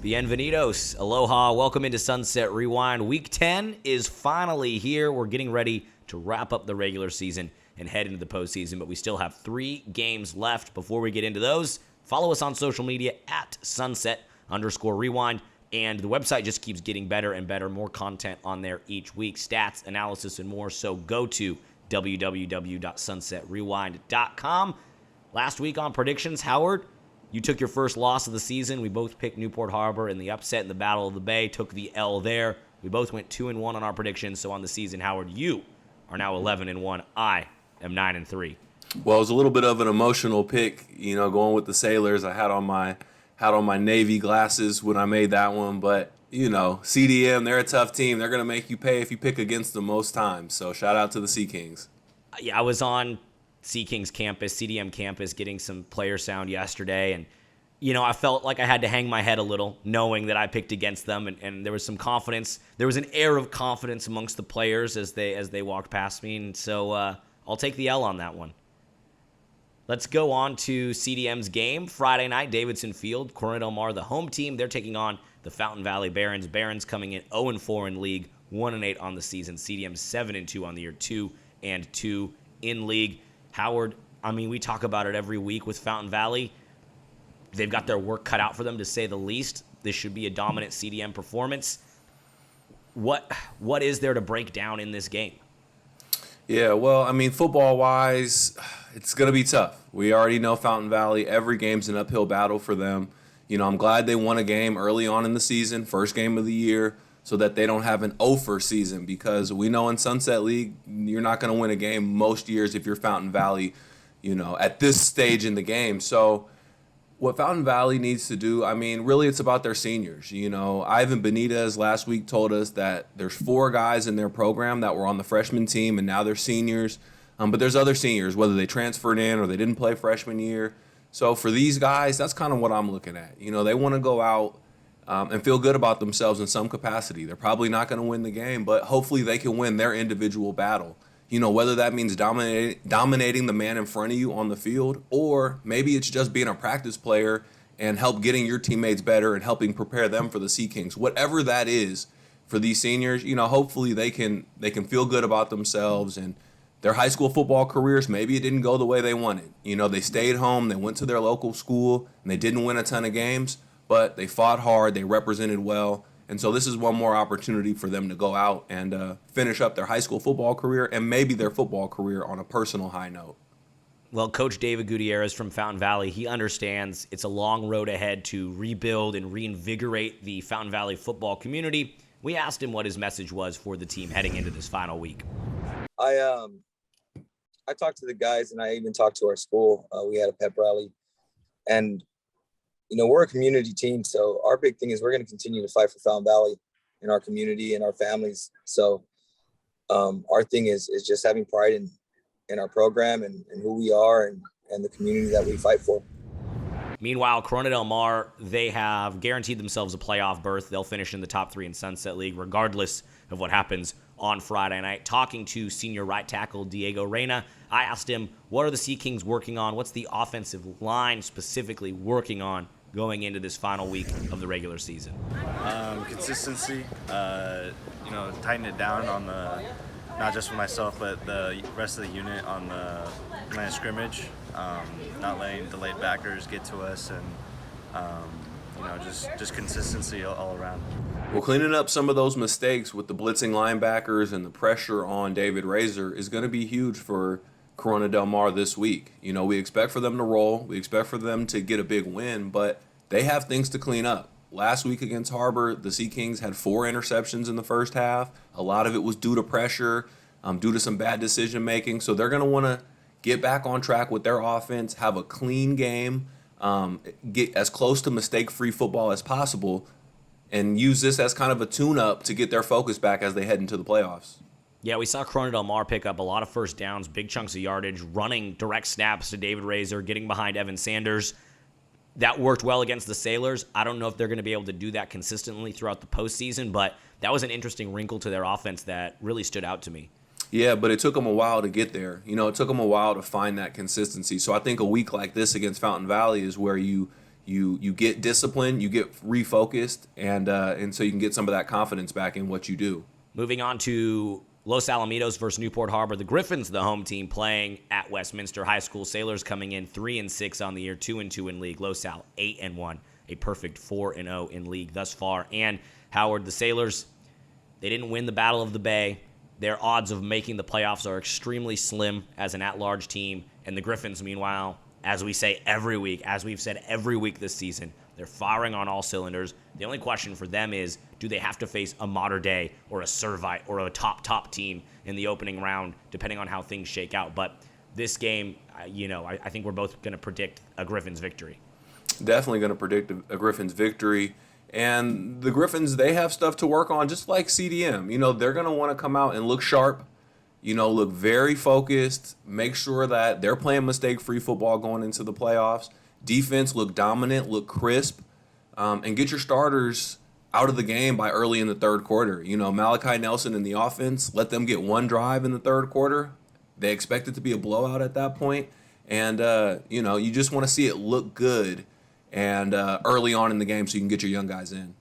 Bienvenidos. Aloha. Welcome into Sunset Rewind. Week 10 is finally here. We're getting ready to wrap up the regular season and head into the postseason, but we still have 3 games left. Before we get into those, follow us on social media at Sunset_Rewind. And the website just keeps getting better and better. More content on there each week. Stats, analysis, and more. So go to www.sunsetrewind.com. Last week on predictions, Howard, you took your first loss of the season. We both picked Newport Harbor in the upset in the Battle of the Bay, took the L there. We both went 2-1 on our predictions. So on the season, Howard, you are now 11-1. I am 9-3. Well, it was a little bit of an emotional pick, going with the Sailors. I had on my Navy glasses when I made that one, but CDM, they're a tough team. They're going to make you pay if you pick against them most times. So shout out to the Sea Kings. Yeah, I was on Sea Kings campus, CDM campus, getting some player sound yesterday, and I felt like I had to hang my head a little, knowing that I picked against them, and there was some confidence. There was an air of confidence amongst the players as they walked past me, and so I'll take the L on that one. Let's go on to CDM's game. Friday night, Davidson Field, Corona Del Mar, the home team. They're taking on the Fountain Valley Barons. Barons coming in 0-4 in league, 1-8 on the season. CDM 7-2 on the year, 2-2 in league. Howard, we talk about it every week with Fountain Valley. They've got their work cut out for them, to say the least. This should be a dominant CDM performance. What is there to break down in this game? Yeah, well, football-wise, it's going to be tough. We already know Fountain Valley. Every game's an uphill battle for them. I'm glad they won a game early on in the season, first game of the year, so that they don't have an over season, because we know in Sunset League, you're not going to win a game most years if you're Fountain Valley, at this stage in the game. So what Fountain Valley needs to do, really it's about their seniors. Ivan Benitez last week told us that there's 4 guys in their program that were on the freshman team and now they're seniors. But there's other seniors, whether they transferred in or they didn't play freshman year. So for these guys, that's kind of what I'm looking at. They want to go out and feel good about themselves in some capacity. They're probably not going to win the game, but hopefully they can win their individual battle. Whether that means dominating the man in front of you on the field, or maybe it's just being a practice player and help getting your teammates better and helping prepare them for the Sea Kings. Whatever that is for these seniors, hopefully they can feel good about themselves and their high school football careers. Maybe it didn't go the way they wanted. They stayed home, they went to their local school, and they didn't win a ton of games, but they fought hard, they represented well. And so this is one more opportunity for them to go out and finish up their high school football career and maybe their football career on a personal high note. Well, Coach David Gutierrez from Fountain Valley, he understands it's a long road ahead to rebuild and reinvigorate the Fountain Valley football community. We asked him what his message was for the team heading into this final week. I talked to the guys, and I even talked to our school. We had a pep rally, and we're a community team, so our big thing is we're going to continue to fight for Fountain Valley and our community and our families. So our thing is just having pride in our program and who we are and the community that we fight for. Meanwhile, Corona Del Mar, they have guaranteed themselves a playoff berth. They'll finish in the top 3 in Sunset League, regardless of what happens on Friday night. Talking to senior right tackle Diego Reyna, I asked him, what are the Sea Kings working on? What's the offensive line specifically working on going into this final week of the regular season? Consistency, tighten it down on the, not just for myself, but the rest of the unit on the line of scrimmage, not letting delayed backers get to us, and just consistency all around. Well, cleaning up some of those mistakes with the blitzing linebackers and the pressure on David Razor is going to be huge for Corona Del Mar this week. We expect for them to roll. We expect for them to get a big win, but they have things to clean up. Last week against Harbor, the Sea Kings had 4 interceptions in the first half. A lot of it was due to pressure, due to some bad decision making. So they're going to want to get back on track with their offense, have a clean game, get as close to mistake-free football as possible, and use this as kind of a tune-up to get their focus back as they head into the playoffs. Yeah, we saw Corona Del Mar pick up a lot of first downs, big chunks of yardage, running direct snaps to David Razor, getting behind Evan Sanders. That worked well against the Sailors. I don't know if they're going to be able to do that consistently throughout the postseason, but that was an interesting wrinkle to their offense that really stood out to me. Yeah, but it took them a while to get there. It took them a while to find that consistency. So I think a week like this against Fountain Valley is where you you get disciplined, you get refocused, and so you can get some of that confidence back in what you do. Moving on to Los Alamitos versus Newport Harbor. The Griffins, the home team, playing at Westminster High School. Sailors coming in 3-6 on the year, 2-2 in league. Los Al 8-1, a perfect 4-0 in league thus far. And Howard, the Sailors, they didn't win the Battle of the Bay. Their odds of making the playoffs are extremely slim as an at-large team. And the Griffins, meanwhile, as we say every week, as we've said every week this season, they're firing on all cylinders. The only question for them is, do they have to face a Mater Dei or a Servite or a top team in the opening round, depending on how things shake out? But this game, I think we're both going to predict a Griffins victory. Definitely going to predict a Griffins victory. And the Griffins, they have stuff to work on, just like CDM. They're going to want to come out and look sharp, look very focused, make sure that they're playing mistake-free football going into the playoffs. Defense, look dominant, look crisp, and get your starters out of the game by early in the third quarter. Malachi Nelson in the offense, let them get one drive in the third quarter. They expect it to be a blowout at that point. And, you just want to see it look good and early on in the game so you can get your young guys in.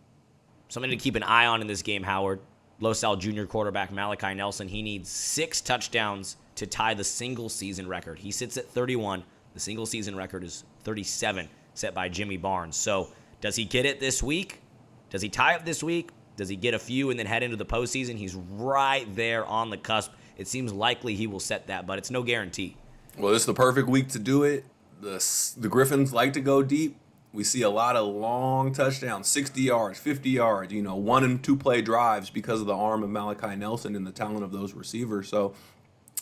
Something to keep an eye on in this game, Howard. Los Al junior quarterback Malachi Nelson, he needs 6 touchdowns to tie the single-season record. He sits at 31. The single-season record is 37, set by Jimmy Barnes. So does he get it this week? Does he tie it this week? Does he get a few and then head into the postseason? He's right there on the cusp. It seems likely he will set that, but it's no guarantee. Well, it's the perfect week to do it. The Griffins like to go deep. We see a lot of long touchdowns, 60 yards, 50 yards, 1 and 2 play drives because of the arm of Malachi Nelson and the talent of those receivers. So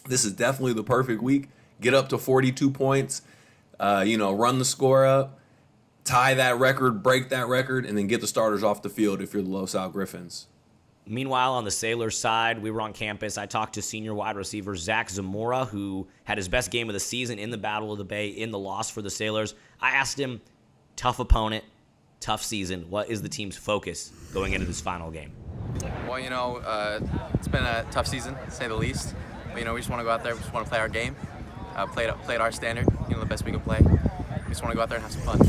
this is definitely the perfect week. Get up to 42 points, run the score up, tie that record, break that record, and then get the starters off the field if you're the Los Al Griffins. Meanwhile, on the Sailors side, we were on campus. I talked to senior wide receiver Zach Zamora, who had his best game of the season in the Battle of the Bay in the loss for the Sailors. I asked him, tough opponent, tough season. What is the team's focus going into this final game? Well, it's been a tough season, to say the least. But, we just want to go out there. We just want to play our game, play at our standard, the best we can play. We just want to go out there and have some fun.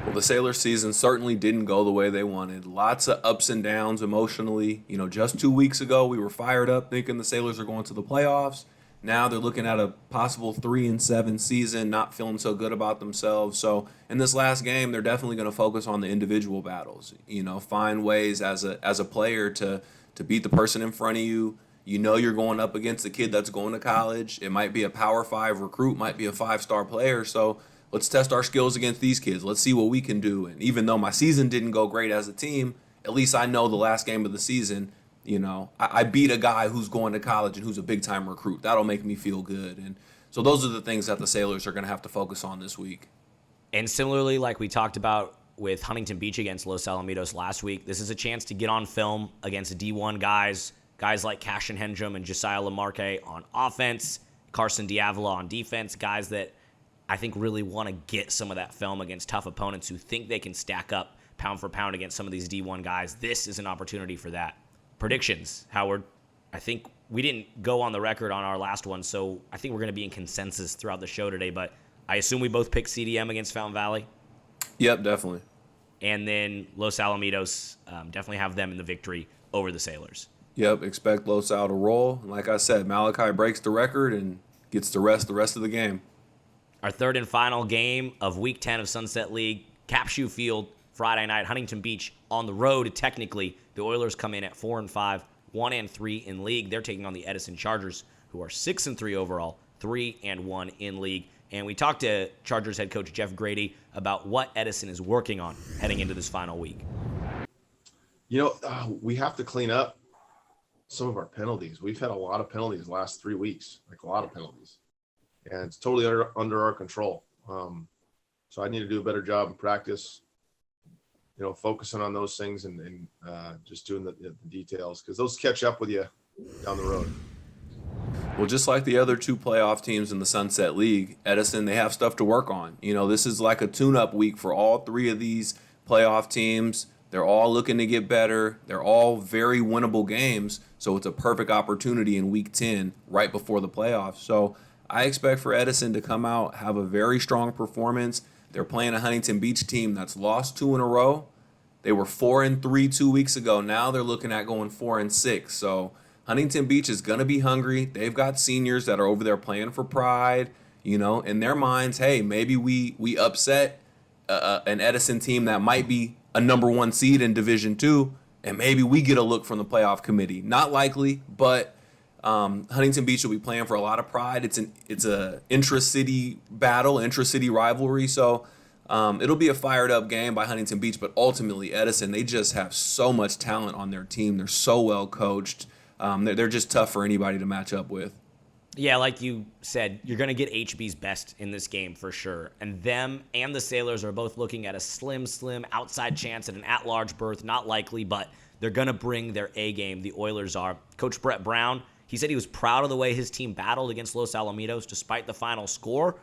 Well, the Sailor season certainly didn't go the way they wanted. Lots of ups and downs emotionally. Just 2 weeks ago, we were fired up thinking the Sailors are going to the playoffs. Now they're looking at a possible 3-7 season, not feeling so good about themselves. So in this last game, they're definitely going to focus on the individual battles. Find ways as a player to beat the person in front of you. You're going up against a kid that's going to college. It might be a Power 5 recruit, might be a 5-star player. So let's test our skills against these kids. Let's see what we can do. And even though my season didn't go great as a team, at least I know the last game of the season, I beat a guy who's going to college and who's a big-time recruit. That'll make me feel good. And so those are the things that the Sailors are going to have to focus on this week. And similarly, like we talked about with Huntington Beach against Los Alamitos last week, this is a chance to get on film against D1 guys like Cashin Hendrum and Josiah Lamarque on offense, Carson Diavola on defense, guys that I think really want to get some of that film against tough opponents who think they can stack up pound for pound against some of these D1 guys. This is an opportunity for that. Predictions, Howard. I think we didn't go on the record on our last one, so I think we're going to be in consensus throughout the show today, but I assume we both picked CDM against Fountain Valley? Yep, definitely. And then Los Alamitos, definitely have them in the victory over the Sailors. Yep, expect Los Al to roll. Like I said, Malachi breaks the record and gets to rest the rest of the game. Our third and final game of Week 10 of Sunset League, Capshew Field, Friday night, Huntington Beach on the road. Technically, the Oilers come in at 4-5, 1-3 in league. They're taking on the Edison Chargers, who are 6-3 overall, 3-1 in league. And we talked to Chargers head coach Jeff Grady about what Edison is working on heading into this final week. We have to clean up some of our penalties. We've had a lot of penalties the last 3 weeks, like a lot of penalties, and it's totally under our control. So I need to do a better job in practice, focusing on those things and just doing the details, because those catch up with you down the road. Well, just like the other 2 playoff teams in the Sunset League, Edison, they have stuff to work on. This is like a tune-up week for all 3 of these playoff teams. They're all looking to get better. They're all very winnable games, so it's a perfect opportunity in Week 10 right before the playoffs. So I expect for Edison to come out, have a very strong performance. They're playing a Huntington Beach team that's lost 2 in a row. They were 4-3 2 weeks ago. Now they're looking at going 4-6. So Huntington Beach is going to be hungry. They've got seniors that are over there playing for pride. You know, in their minds, hey, maybe we upset an Edison team that might be a number 1 seed in Division II, and maybe we get a look from the playoff committee. Not likely, but Huntington Beach will be playing for a lot of pride. It's a intra-city battle, intra-city rivalry. So it'll be a fired up game by Huntington Beach, but ultimately Edison, they just have so much talent on their team. They're so well coached. They're just tough for anybody to match up with. Yeah, like you said, you're going to get HB's best in this game for sure. And them and the Sailors are both looking at a slim outside chance at an at-large berth. Not likely, but they're going to bring their A game. The Oilers are. Coach Brett Brown, he said he was proud of the way his team battled against Los Alamitos despite the final score.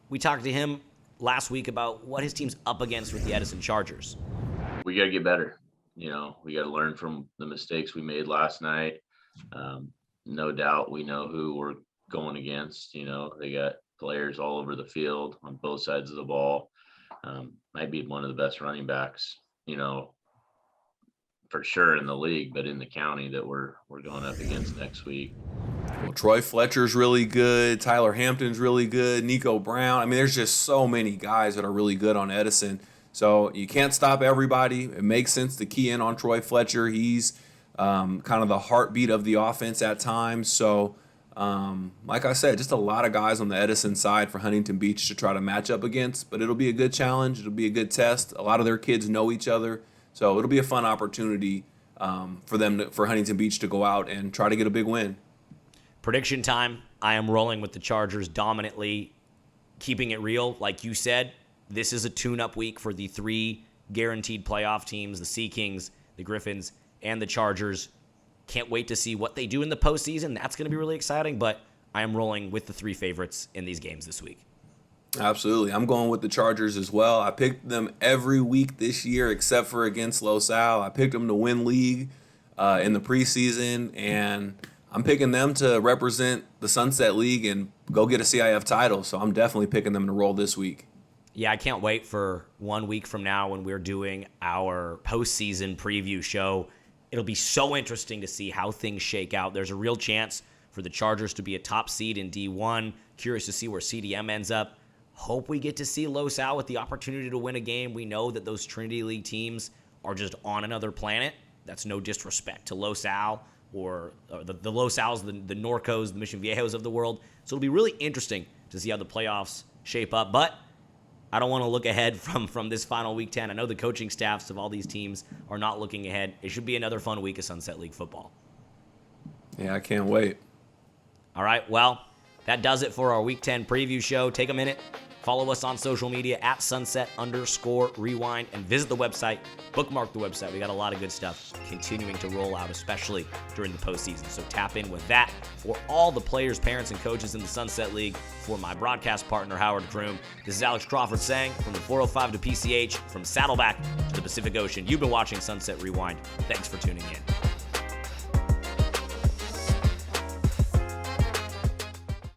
We talked to him last week about what his team's up against with the Edison Chargers. We got to get better. You know, we got to learn from the mistakes we made last night. No doubt we know who we're going against. You know, they got players all over the field on both sides of the ball. Might be one of the best running backs, you know, for sure in the league, but in the county that we're going up against next week. Well, Troy Fletcher's really good. Tyler Hampton's really good. Nico Brown. I mean, there's just so many guys that are really good on Edison. So you can't stop everybody. It makes sense to key in on Troy Fletcher. He's kind of the heartbeat of the offense at times. So, like I said, just a lot of guys on the Edison side for Huntington Beach to try to match up against. But it'll be a good challenge. It'll be a good test. A lot of their kids know each other. So it'll be a fun opportunity for Huntington Beach to go out and try to get a big win. Prediction time. I am rolling with the Chargers dominantly, keeping it real. Like you said, this is a tune-up week for the 3 guaranteed playoff teams, the Sea Kings, the Griffins, and the Chargers. Can't wait to see what they do in the postseason. That's going to be really exciting, but I am rolling with the 3 favorites in these games this week. Absolutely. I'm going with the Chargers as well. I picked them every week this year except for against Los Al. I picked them to win league in the preseason, and I'm picking them to represent the Sunset League and go get a CIF title. So I'm definitely picking them to roll this week. Yeah, I can't wait for 1 week from now when we're doing our postseason preview show. It'll be so interesting to see how things shake out. There's a real chance for the Chargers to be a top seed in D1. Curious to see where CDM ends up. Hope we get to see Los Al with the opportunity to win a game. We know that those Trinity League teams are just on another planet. That's no disrespect to Los Al or the Los Als, the Norcos, the Mission Viejos of the world. So it'll be really interesting to see how the playoffs shape up. But I don't want to look ahead from this final Week 10. I know the coaching staffs of all these teams are not looking ahead. It should be another fun week of Sunset League football. Yeah, I can't wait. All right, well, that does it for our Week 10 preview show. Take a minute, follow us on social media at sunset_rewind, and visit the website, bookmark the website. We got a lot of good stuff continuing to roll out, especially during the postseason. So tap in with that. For all the players, parents, and coaches in the Sunset League, for my broadcast partner, Howard Kroom, this is Alex Crawford saying from the 405 to PCH, from Saddleback to the Pacific Ocean, you've been watching Sunset Rewind. Thanks for tuning in.